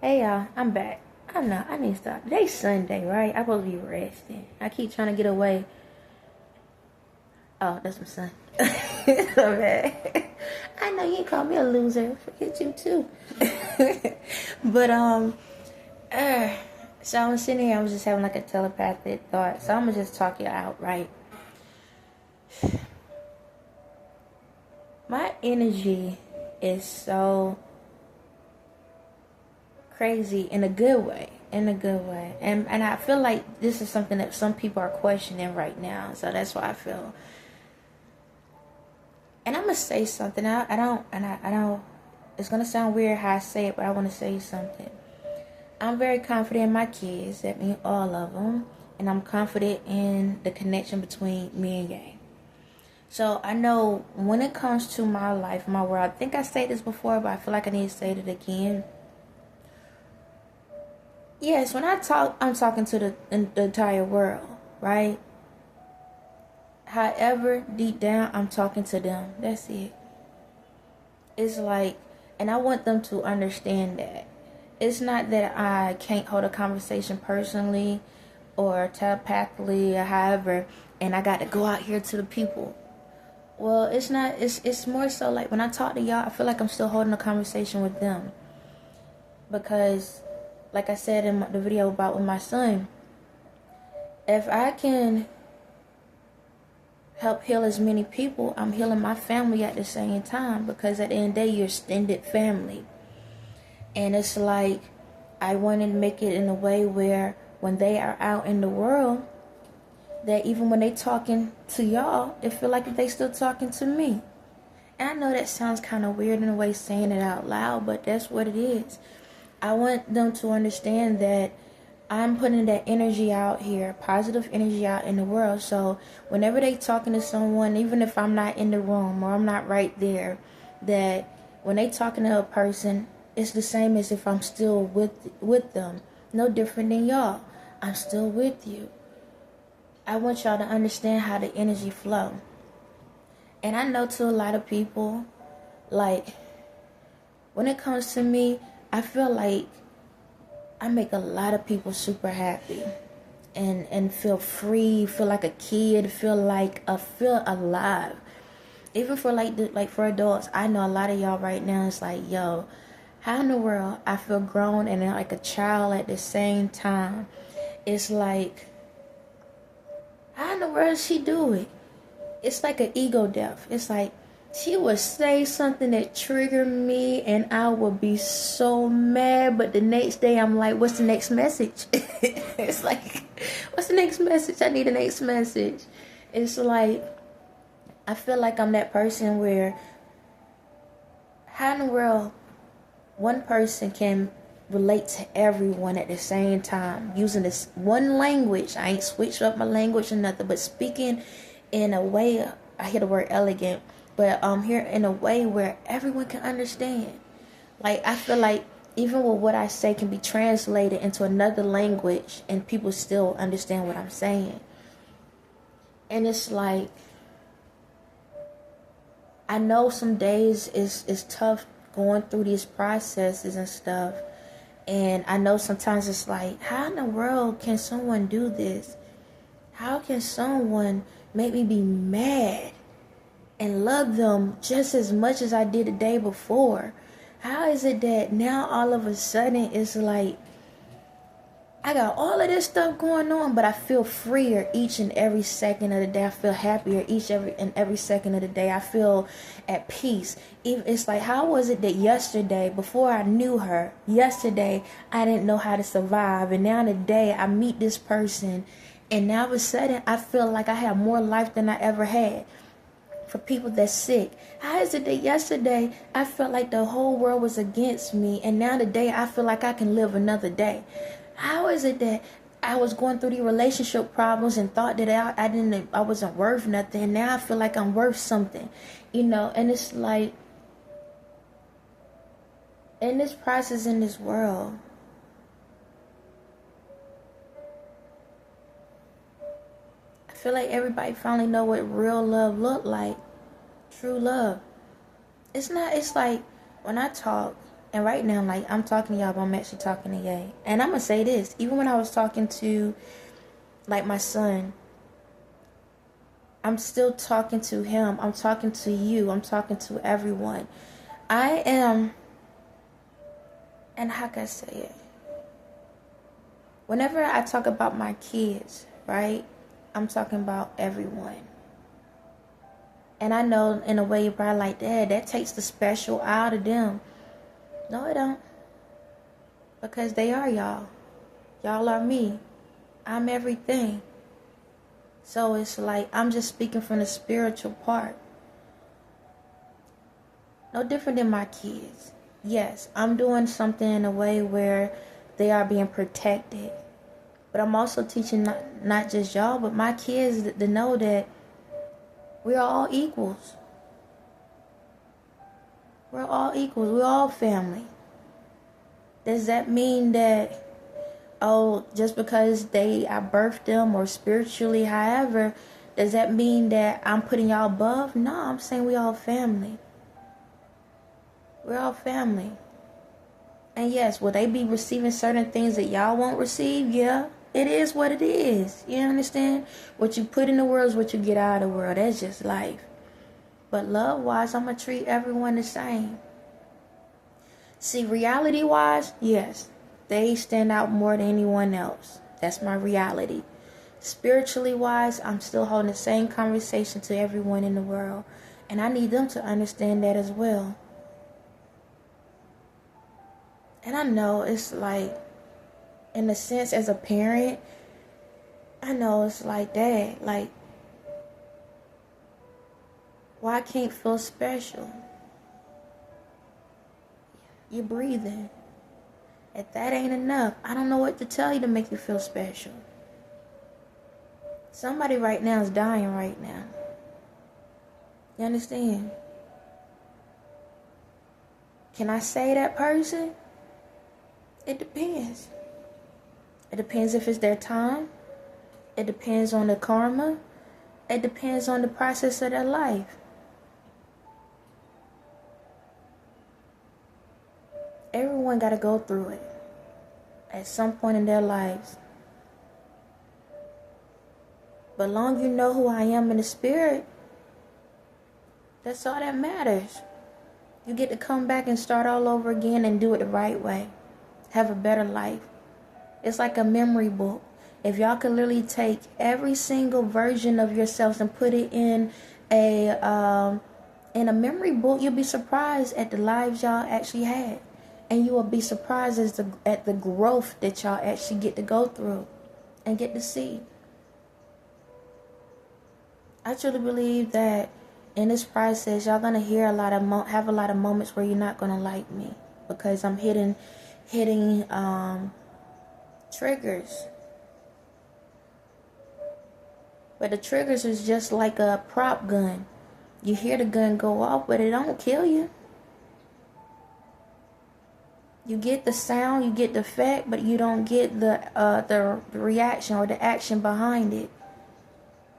Hey y'all, I'm back. I need to stop. Today's Sunday, right? I'm supposed to be resting. I keep trying to get away. Oh, that's my son. So bad. I know you call me a loser. Forget you too. But so I was sitting here, I was just having like a telepathic thought. So I'm gonna just talk it out, right? My energy is so crazy in a good way. And I feel like this is something that some people are questioning right now. So that's why I feel. And I'm gonna say something. I don't. It's gonna sound weird how I say it, but I want to say something. I'm very confident in my kids. That means all of them, and I'm confident in the connection between me and Yang. So I know when it comes to my life, my world. I think I said this before, but I feel like I need to say it again. Yes, when I talk, I'm talking to the entire world, right? However, deep down, I'm talking to them. That's it. It's like, and I want them to understand that. It's not that I can't hold a conversation personally or telepathically or however, and I got to go out here to the people. Well, it's not, it's more so like when I talk to y'all, I feel like I'm still holding a conversation with them. Because, like I said in the video about with my son, if I can help heal as many people, I'm healing my family at the same time, because at the end of the day, you're extended family. And it's like, I want to make it in a way where when they are out in the world, that even when they talking to y'all, it feel like they still talking to me. And I know that sounds kind of weird in a way saying it out loud, but that's what it is. I want them to understand that I'm putting that energy out here, positive energy out in the world. So whenever they talking to someone, even if I'm not in the room or I'm not right there, that when they talking to a person, it's the same as if I'm still with them. No different than y'all. I'm still with you. I want y'all to understand how the energy flow. And I know to a lot of people, like, when it comes to me, I feel like I make a lot of people super happy and feel free, feel like a kid, feel alive. Even for like for adults, I know a lot of y'all right now, it's like, yo, how in the world I feel grown and like a child at the same time. It's like, how in the world does she do it? It's like an ego death. It's like, she would say something that triggered me and I would be so mad, but the next day I'm like, what's the next message? It's like, what's the next message? I need the next message. It's like, I feel like I'm that person where, how in the world one person can relate to everyone at the same time using this one language. I ain't switched up my language or nothing, but speaking in a way, I hear the word elegant, but here in a way where everyone can understand. Like, I feel like even with what I say can be translated into another language and people still understand what I'm saying. And it's like, I know some days is tough going through these processes and stuff. And I know sometimes it's like, how in the world can someone do this? How can someone make me be mad and love them just as much as I did the day before? How is it that now all of a sudden it's like, I got all of this stuff going on, but I feel freer each and every second of the day. I feel happier every second of the day. I feel at peace. It's like, how was it that yesterday, before I knew her, yesterday I didn't know how to survive, and now today I meet this person, and now all of a sudden I feel like I have more life than I ever had. For people that's sick, how is it that yesterday I felt like the whole world was against me, and now today I feel like I can live another day? How is it that I was going through the relationship problems and thought that I wasn't worth nothing, and now I feel like I'm worth something, And it's like, in this process, in this world, I feel like everybody finally know what real love look like. True love. It's like, when I talk, And right now, like, I'm talking to y'all, but I'm actually talking to Ye. And I'm going to say this. Even when I was talking to, like, my son, I'm still talking to him. I'm talking to you. I'm talking to everyone. I am, and how can I say it? Whenever I talk about my kids, right, I'm talking about everyone. And I know in a way you're probably like, Dad, that takes the special out of them. No, it don't. Because they are y'all. Y'all are me. I'm everything. So it's like, I'm just speaking from the spiritual part. No different than my kids. Yes, I'm doing something in a way where they are being protected. But I'm also teaching not just y'all, but my kids to know that we're all equals. We're all equals. We're all family. Does that mean that, oh, just because I birthed them or spiritually, however, does that mean that I'm putting y'all above? No, I'm saying we all family. We're all family. And yes, will they be receiving certain things that y'all won't receive? Yeah, it is what it is. You understand? What you put in the world is what you get out of the world. That's just life. But love-wise, I'm going to treat everyone the same. See, reality-wise, yes, they stand out more than anyone else. That's my reality. Spiritually-wise, I'm still holding the same conversation to everyone in the world. And I need them to understand that as well. And I know it's like, in a sense, as a parent, I know it's like that. Like, why I can't feel special? You're breathing. If that ain't enough, I don't know what to tell you to make you feel special. Somebody right now is dying right now. You understand? Can I say that person? It depends. It depends if it's their time. It depends on the karma. It depends on the process of their life. Everyone got to go through it at some point in their lives. But long you know who I am in the spirit, that's all that matters. You get to come back and start all over again and do it the right way. Have a better life. It's like a memory book. If y'all could literally take every single version of yourselves and put it in a memory book, you'll be surprised at the lives y'all actually had. And you will be surprised at the growth that y'all actually get to go through and get to see. I truly believe that in this process, y'all gonna hear have a lot of moments where you're not gonna like me because I'm hitting triggers. But the triggers is just like a prop gun. You hear the gun go off, but it don't kill you. You get the sound, you get the effect, but you don't get the reaction or the action behind it.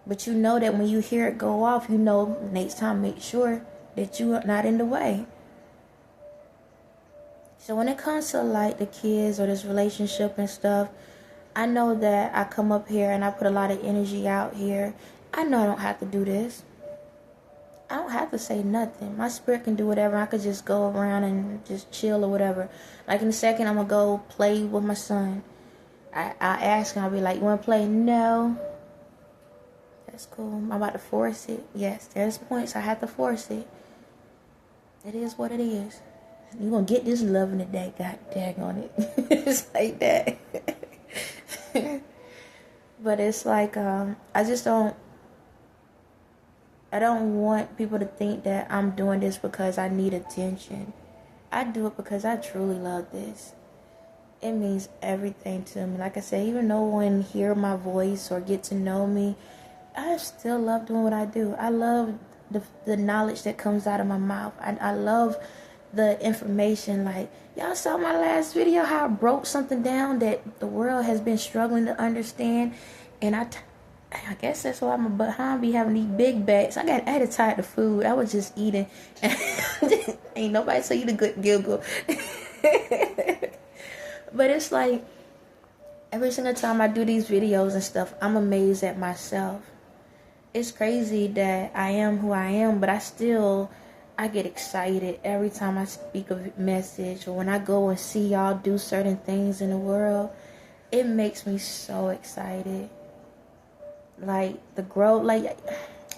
But you know that when you hear it go off, you know next time make sure that you are not in the way. So when it comes to like the kids or this relationship and stuff, I know that I come up here and I put a lot of energy out here. I know I don't have to do this. I don't have to say nothing. My spirit can do whatever. I could just go around and just chill or whatever. Like in a second, I'm going to go play with my son. I ask him, I'll be like, you want to play? No. That's cool. I'm about to force it. Yes, there's points I have to force it. It is what it is. You're going to get this love in the day. God dang on it. It's like that. But it's like, I don't want people to think that I'm doing this because I need attention. I do it because I truly love this. It means everything to me. Like I said, even no one hear my voice or get to know me, I still love doing what I do. I love the knowledge that comes out of my mouth. I love the information. Like, y'all saw my last video, how I broke something down that the world has been struggling to understand. And I guess that's why I'm behind be having these big bags. I had to tie the food. I was just eating. Ain't nobody tell you the good giggle. But it's like, every single time I do these videos and stuff, I'm amazed at myself. It's crazy that I am who I am, but I get excited every time I speak a message, or when I go and see y'all do certain things in the world. It makes me so excited. Like, the growth, like,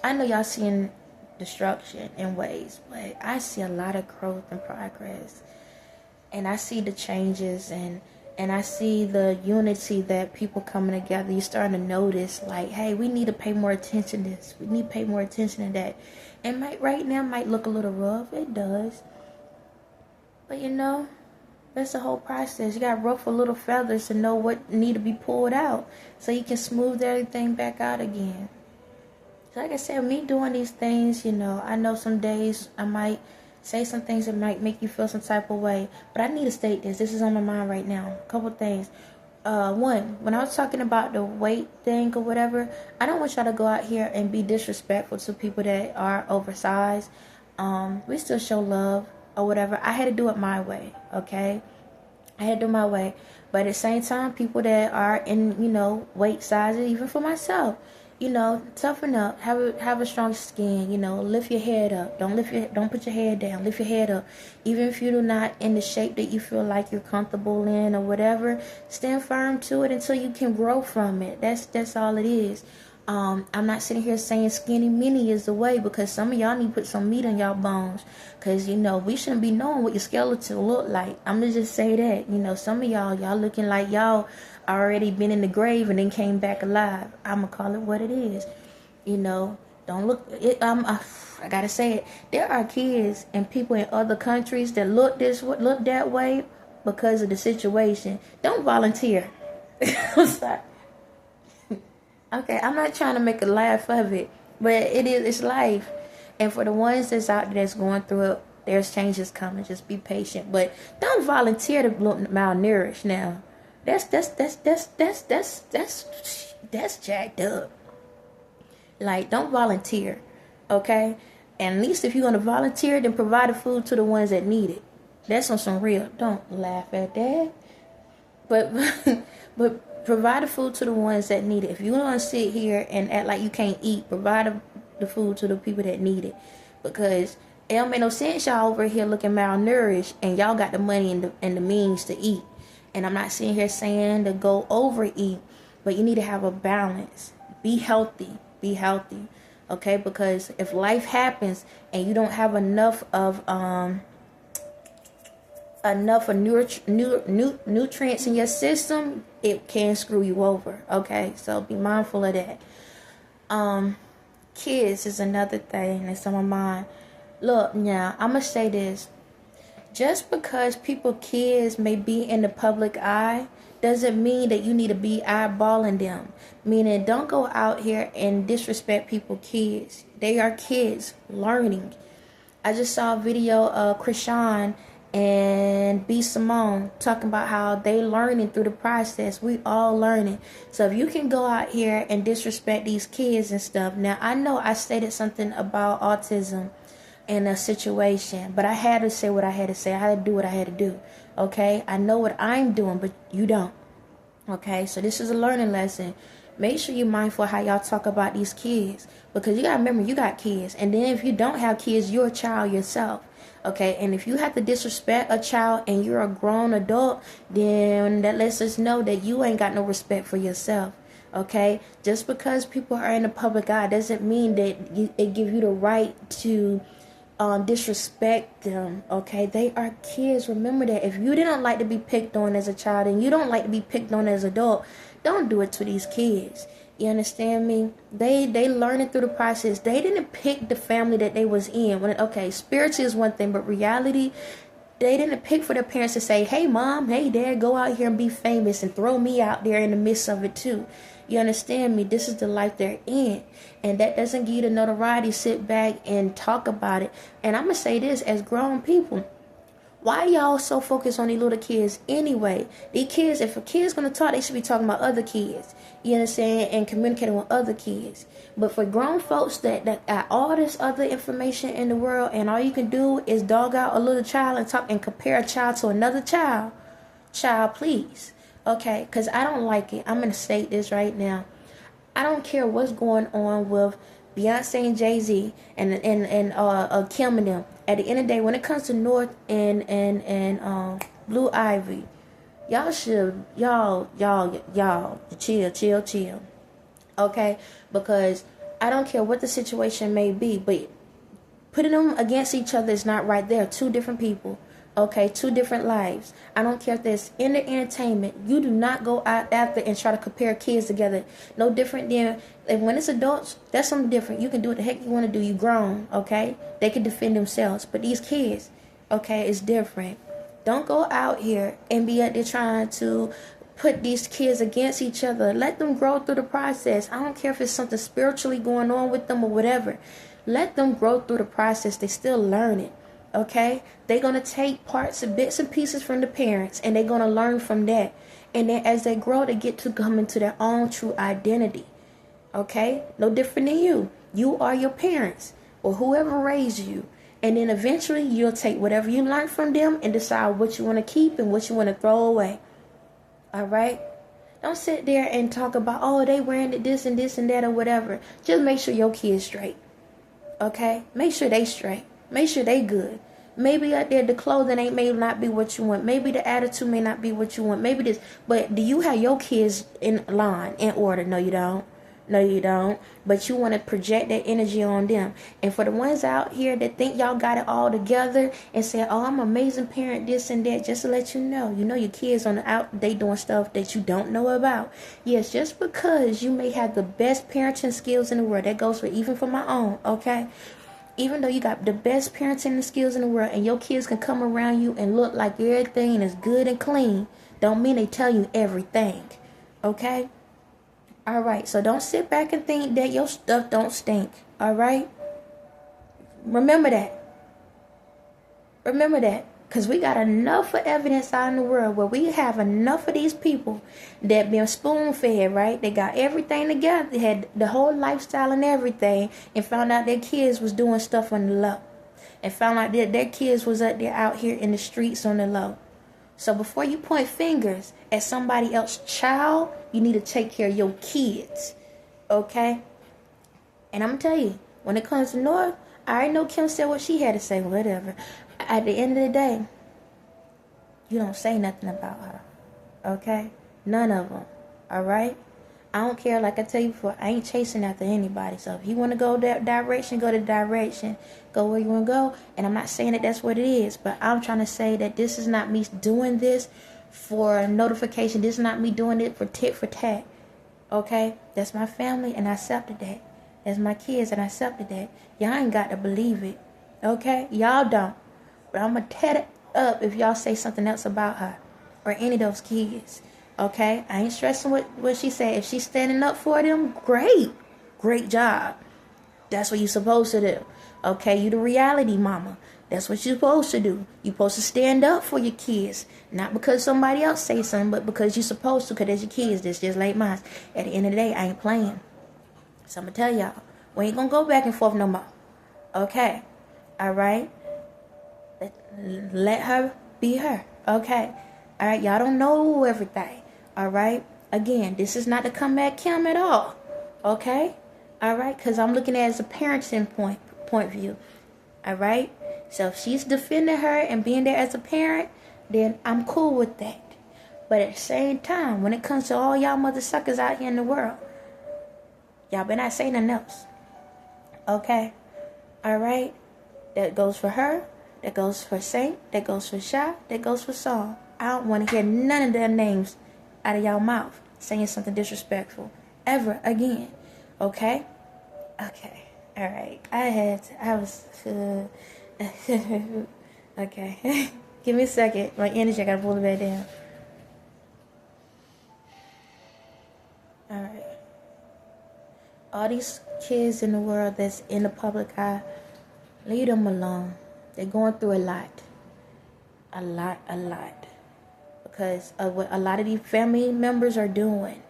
I know y'all seeing destruction in ways, but I see a lot of growth and progress. And I see the changes, and I see the unity that people coming together. You're starting to notice, like, hey, we need to pay more attention to this. We need to pay more attention to that. And right now might look a little rough. It does. But that's the whole process. You got to ruffle little feathers to know what need to be pulled out, so you can smooth everything back out again. So like I said, me doing these things, I know some days I might say some things that might make you feel some type of way, but I need to state this. This is on my mind right now. A couple things. One, when I was talking about the weight thing or whatever, I don't want y'all to go out here and be disrespectful to people that are oversized. We still show love or whatever. I had to do it my way, okay? I had to do it my way. But at the same time, people that are in, weight sizes, even for myself, toughen up, have a strong skin, lift your head up. Don't put your head down. Lift your head up. Even if you're not in the shape that you feel like you're comfortable in or whatever, stand firm to it until you can grow from it. That's all it is. I'm not sitting here saying skinny mini is the way, because some of y'all need to put some meat on y'all bones, because we shouldn't be knowing what your skeleton look like. I'm gonna just say that. Some of y'all looking like y'all already been in the grave and then came back alive. I'm gonna call it what it is. Don't look it. I gotta say it. There are kids and people in other countries that look that way because of the situation. Don't volunteer. I'm sorry. Okay, I'm not trying to make a laugh of it, but it's life. And for the ones that's out there that's going through it, there's changes coming. Just be patient, but don't volunteer to look malnourished now. That's jacked up. Like, don't volunteer, okay? And at least if you're gonna volunteer, then provide the food to the ones that need it. That's on some real. Don't laugh at that. But provide the food to the ones that need it. If you want to sit here and act like you can't eat, provide the food to the people that need it. Because it don't make no sense y'all over here looking malnourished and y'all got the money and the means to eat. And I'm not sitting here saying to go overeat, but you need to have a balance. Be healthy. Be healthy. Okay? Because if life happens and you don't have enough of nutrients in your system, it can screw you over. Okay, so be mindful of that. Kids is another thing that's on my mind. Look, now I'm gonna say this: just because kids may be in the public eye doesn't mean that you need to be eyeballing them. Meaning, don't go out here and disrespect kids. They are kids learning. I just saw a video of Krishan and B. Simone talking about how they learning through the process. We all learning. So if you can go out here and disrespect these kids and stuff. Now, I know I stated something about autism in a situation, but I had to say what I had to say. I had to do what I had to do. Okay? I know what I'm doing, but you don't. Okay? So this is a learning lesson. Make sure you're mindful how y'all talk about these kids, because you gotta remember you got kids. And then if you don't have kids, you're a child yourself. Okay, and if you have to disrespect a child and you're a grown adult, then that lets us know that you ain't got no respect for yourself. Okay, just because people are in the public eye doesn't mean that it give you the right to disrespect them. Okay, they are kids. Remember that. If you didn't like to be picked on as a child and you don't like to be picked on as an adult, don't do it to these kids. You understand me? They learning through the process. They didn't pick the family that they was in. Spiritual is one thing, but reality, they didn't pick for their parents to say, hey mom, hey dad, go out here and be famous and throw me out there in the midst of it too. You understand me? This is the life they're in. And that doesn't give you the notoriety. Sit back and talk about it. And I'm going to say this, as grown people, Why y'all so focused on these little kids anyway? These kids, if a kid's gonna talk, they should be talking about other kids. You understand? And communicating with other kids. But for grown folks that got all this other information in the world, and all you can do is dog out a little child and talk and compare a child to another child, please. Okay? Because I don't like it. I'm gonna state this right now. I don't care what's going on with Beyonce and Jay-Z and Kim and them. At the end of the day, when it comes to North and Blue Ivy, y'all should y'all chill. Okay? Because I don't care what the situation may be, but putting them against each other is not right. They're two different people. Okay, two different lives. I don't care if there's in the entertainment. You do not go out after and try to compare kids together. No different than when it's adults. That's something different. You can do what the heck you want to do. You grown, okay? They can defend themselves. But these kids, okay, it's different. Don't go out here and be out there trying to put these kids against each other. Let them grow through the process. I don't care if it's something spiritually going on with them or whatever. Let them grow through the process. They still learning. Okay, they're going to take parts and bits and pieces from the parents, and they're going to learn from that. And then as they grow, they get to come into their own true identity. Okay, no different than you. You are your parents or whoever raised you. And then eventually you'll take whatever you learned from them and decide what you want to keep and what you want to throw away. All right. Don't sit there and talk about, oh, they wearing this and this and that or whatever. Just make sure your kid's straight. Okay, make sure they straight. Make sure they good. Maybe out there the clothing may not be what you want. Maybe the attitude may not be what you want. Maybe this. But do you have your kids in line, in order? No, you don't. No, you don't. But you want to project that energy on them. And for the ones out here that think y'all got it all together and say, oh, I'm an amazing parent, this and that, just to let you know your kids on the out, they doing stuff that you don't know about. Yes, just because you may have the best parenting skills in the world, that goes for even for my own, okay? Even though you got the best parenting skills in the world and your kids can come around you and look like everything is good and clean, don't mean they tell you everything. Okay? Alright, so don't sit back and think that your stuff don't stink. Alright? Remember that. Remember that. Because we got enough of evidence out in the world where we have enough of these people that been spoon-fed, right? They got everything together. They had the whole lifestyle and everything, and found out their kids was doing stuff on the low. And found out that their kids was out here in the streets on the low. So before you point fingers at somebody else's child, you need to take care of your kids. Okay? And I'm going to tell you, when it comes to North, I already know Kim said what she had to say, whatever. At the end of the day, you don't say nothing about her. Okay? None of them. Alright? I don't care, like I tell you before, I ain't chasing after anybody. So if you want to go that direction, go the direction. Go where you want to go. And I'm not saying that that's what it is. But I'm trying to say that this is not me doing this for notification. This is not me doing it for tit for tat. Okay? That's my family and I accepted that. That's my kids and I accepted that. Y'all ain't got to believe it. Okay? Y'all don't. But I'm going to tear it up if y'all say something else about her. Or any of those kids. Okay? I ain't stressing what she said. If she's standing up for them, great. Great job. That's what you're supposed to do. Okay? You the reality mama. That's what you're supposed to do. You're supposed to stand up for your kids. Not because somebody else say something, but because you're supposed to, because that's your kids. That's just like mine. At the end of the day, I ain't playing. So I'm going to tell y'all. We ain't going to go back and forth no more. Okay? Alright? Let her be her. Okay? Alright? Y'all don't know everything. Alright? Again, this is not to come at Kim at all. Okay? Alright? Because I'm looking at it as a parenting point of view. Alright? So if she's defending her and being there as a parent, then I'm cool with that. But at the same time, when it comes to all y'all mother suckers out here in the world, y'all better not say nothing else. Okay? Alright? That goes for her. That goes for Saint. That goes for Sha. That goes for Saul. I don't want to hear none of their names out of y'all mouth saying something disrespectful ever again. Okay? Okay. Alright. I was okay. Give me a second. My energy, I gotta pull it back down. Alright. All these kids in the world that's in the public eye, leave them alone. They're going through a lot. A lot. Because of what a lot of these family members are doing.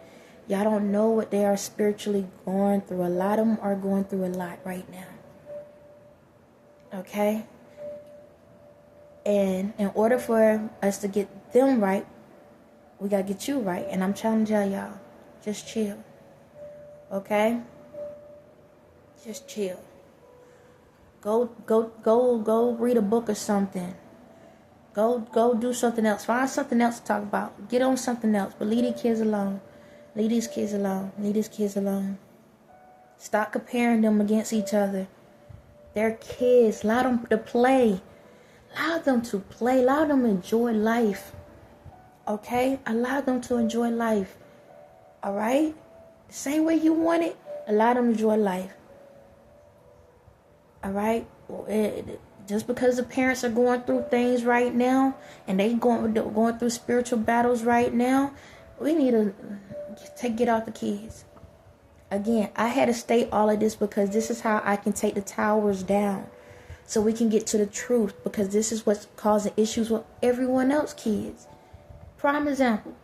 Y'all don't know what they are spiritually going through. A lot of them are going through a lot right now. Okay? And in order for us to get them right, we gotta get you right. And I'm trying to tell y'all, just chill. Okay? Just chill. Go read a book or something. Go do something else. Find something else to talk about. Get on something else. But leave these kids alone. Leave these kids alone. Leave these kids alone. Stop comparing them against each other. They're kids. Allow them to play. Allow them to play. Allow them to enjoy life. Okay? Allow them to enjoy life. Alright? The same way you want it, allow them to enjoy life. Alright? Just because the parents are going through things right now, and they going through spiritual battles right now, we need to get out the kids. Again, I had to state all of this because this is how I can take the towers down, so we can get to the truth, because this is what's causing issues with everyone else kids. Prime example,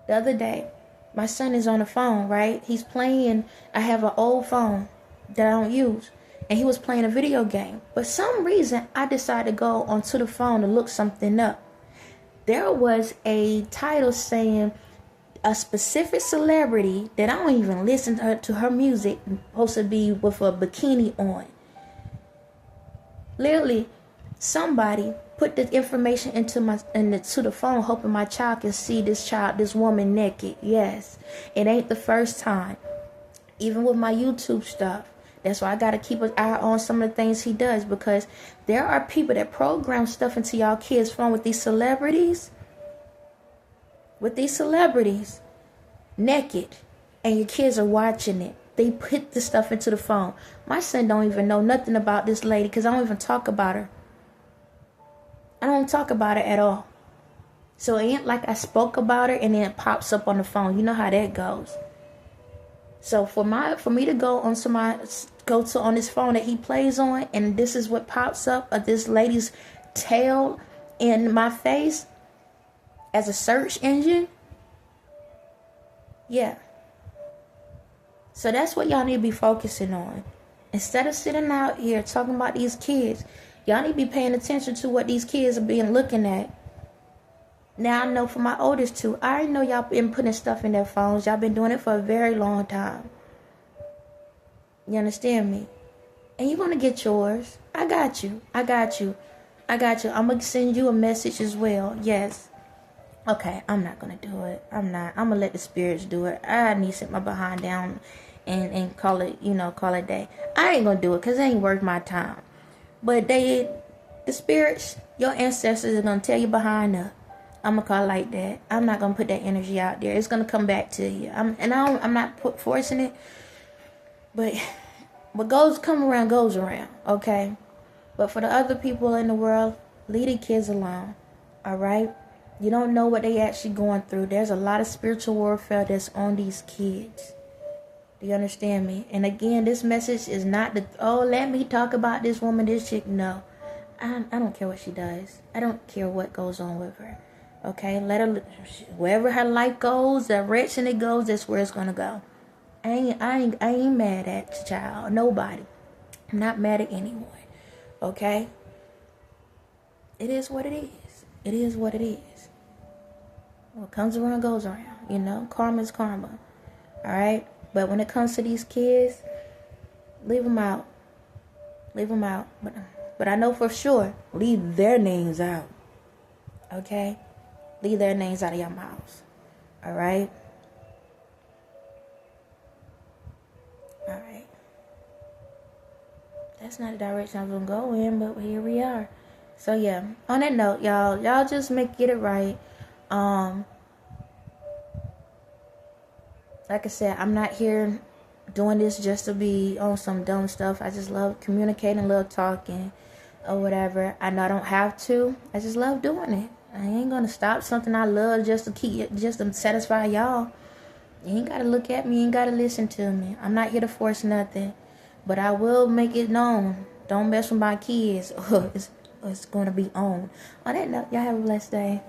the other day, my son is on the phone, right? He's playing, I have an old phone that I don't use, and he was playing a video game. But some reason, I decided to go onto the phone to look something up. There was a title saying a specific celebrity that I don't even listen to her music, supposed to be with a bikini on. Literally, somebody put the information into the phone, hoping my child can see this woman naked. Yes, it ain't the first time. Even with my YouTube stuff, that's why I gotta keep an eye on some of the things he does, because there are people that program stuff into y'all kids' phone with these celebrities. Naked, and your kids are watching it. They put the stuff into the phone. My son don't even know nothing about this lady, because I don't even talk about her. I don't talk about her at all. So it ain't like I spoke about her and then it pops up on the phone. You know how that goes. So for me to go on on this phone that he plays on, and this is what pops up of this lady's tail in my face as a search engine. Yeah. So that's what y'all need to be focusing on. Instead of sitting out here talking about these kids, y'all need to be paying attention to what these kids are being looking at. Now I know for my oldest two, I already know y'all been putting stuff in their phones. Y'all been doing it for a very long time. You understand me? And you're going to get yours. I got you. I'm going to send you a message as well. Yes. Okay, I'm not going to do it. I'm going to let the spirits do it. I need to sit my behind down and call it a day. I ain't going to do it because it ain't worth my time. But the spirits, your ancestors are going to tell you behind up. I'm going to call it like that. I'm not going to put that energy out there. It's going to come back to you. I'm not forcing it. But what comes around goes around, okay? But for the other people in the world, leave the kids alone, all right? You don't know what they actually going through. There's a lot of spiritual warfare that's on these kids. Do you understand me? And again, this message is not let me talk about this woman, this chick. No. I don't care what she does. I don't care what goes on with her. Okay? Let her, wherever her life goes, the direction it goes, that's where it's going to go. I ain't mad at the child. Nobody. I'm not mad at anyone. Okay? It is what it is. It is what it is. What comes around goes around. Karma is karma. Alright? But when it comes to these kids, leave them out. Leave them out. But I know for sure, leave their names out. Okay? Leave their names out of your mouths. Alright? Alright. That's not the direction I was going to go in, but here we are. So yeah, on that note, y'all just get it right. Like I said, I'm not here doing this just to be on some dumb stuff. I just love communicating, love talking, or whatever. I know I don't have to. I just love doing it. I ain't gonna stop something I love just to satisfy y'all. You ain't gotta look at me, you ain't gotta listen to me. I'm not here to force nothing. But I will make it known. Don't mess with my kids. it's going to be on. On that note, y'all have a blessed day.